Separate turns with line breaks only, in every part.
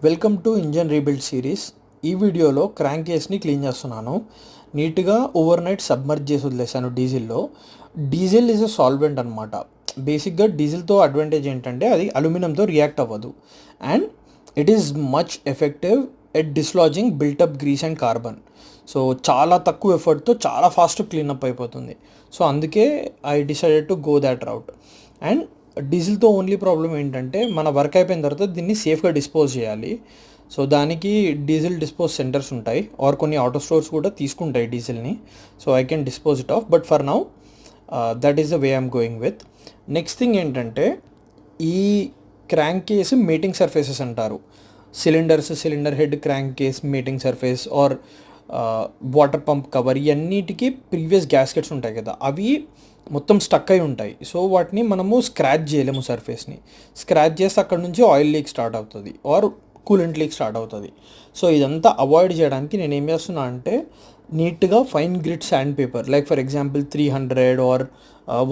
Welcome to engine rebuild series. ఈ వీడియోలో crank కేస్ని clean చేస్తున్నాను. నీట్గా ఓవర్ నైట్ సబ్మర్జ్ చేసి వదిలేసాను డీజిల్లో. డీజిల్ ఈజ్ అ సాల్వెంట్ అనమాట. బేసిక్గా డీజిల్తో అడ్వాంటేజ్ ఏంటంటే అది అల్యూమినియంతో రియాక్ట్ అవ్వదు and it is much effective at dislodging built up grease and carbon. So చాలా తక్కువ ఎఫర్ట్తో చాలా ఫాస్ట్ క్లీనప్ అయిపోతుంది. సో అందుకే I decided to go that route. And డీజిల్తో ఓన్లీ ప్రాబ్లం ఏంటంటే మన వర్క్ అయిపోయిన తర్వాత దీన్ని సేఫ్గా డిస్పోజ్ చేయాలి. సో దానికి డీజిల్ డిస్పోజ్ సెంటర్స్ ఉంటాయి ఆర్ కొన్ని ఆటో స్టోర్స్ కూడా తీసుకుంటాయి డీజిల్ని. So I can dispose it off, but for now that is the way I'm going with. Next thing ఏంటంటే ఈ క్రాంక్ కేస్ మేటింగ్ సర్ఫేసెస్ అంటారు. Cylinder head crank case mating surface or water pump cover, ఇవన్నిటికీ previous gaskets ఉంటాయి కదా, అవి మొత్తం stuck అయి ఉంటాయి. సో వాటిని మనము స్క్రాచ్ చేయలేము. సర్ఫేస్ని స్క్రాచ్ చేస్తే అక్కడ నుంచి ఆయిల్ లీక్ స్టార్ట్ అవుతుంది ఆర్ కూలెంట్ లీక్ స్టార్ట్ అవుతుంది. సో ఇదంతా అవాయిడ్ చేయడానికి నేను ఏం చేస్తున్నా అంటే నీట్గా fine grit sandpaper, like for example 300 or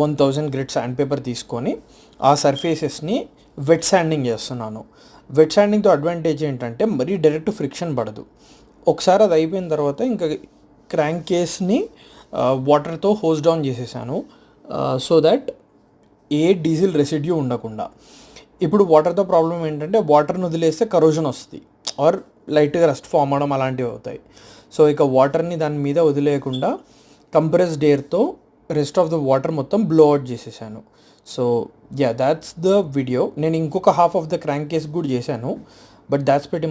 1000 grit sandpaper తీసుకొని ఆ సర్ఫేసెస్ని వెట్ శాండింగ్ చేస్తున్నాను. వెట్ శాండింగ్తో అడ్వాంటేజ్ ఏంటంటే మరీ డైరెక్ట్ ఫ్రిక్షన్ పడదు. ఒకసారి అది అయిపోయిన తర్వాత ఇంకా క్రాంక్ కేస్ని వాటర్తో హోస్ డౌన్ చేసేసాను so that A diesel residue ఉండకుండా. ఇప్పుడు వాటర్తో ప్రాబ్లం ఏంటంటే వాటర్ని వదిలేస్తే కరోజన్ వస్తుంది ఆర్ లైట్గా రస్ట్ ఫామ్ అవడం అలాంటివి అవుతాయి. సో ఇక వాటర్ని దాని మీద వదిలేయకుండా కంప్రెస్డ్ ఎయిర్తో రెస్ట్ ఆఫ్ ద వాటర్ మొత్తం బ్లో అవుట్ చేసేసాను. So yeah, that's the video. నేను ఇంకొక half of the crank case కూడా చేశాను, బట్ దాట్స్ పెట్టి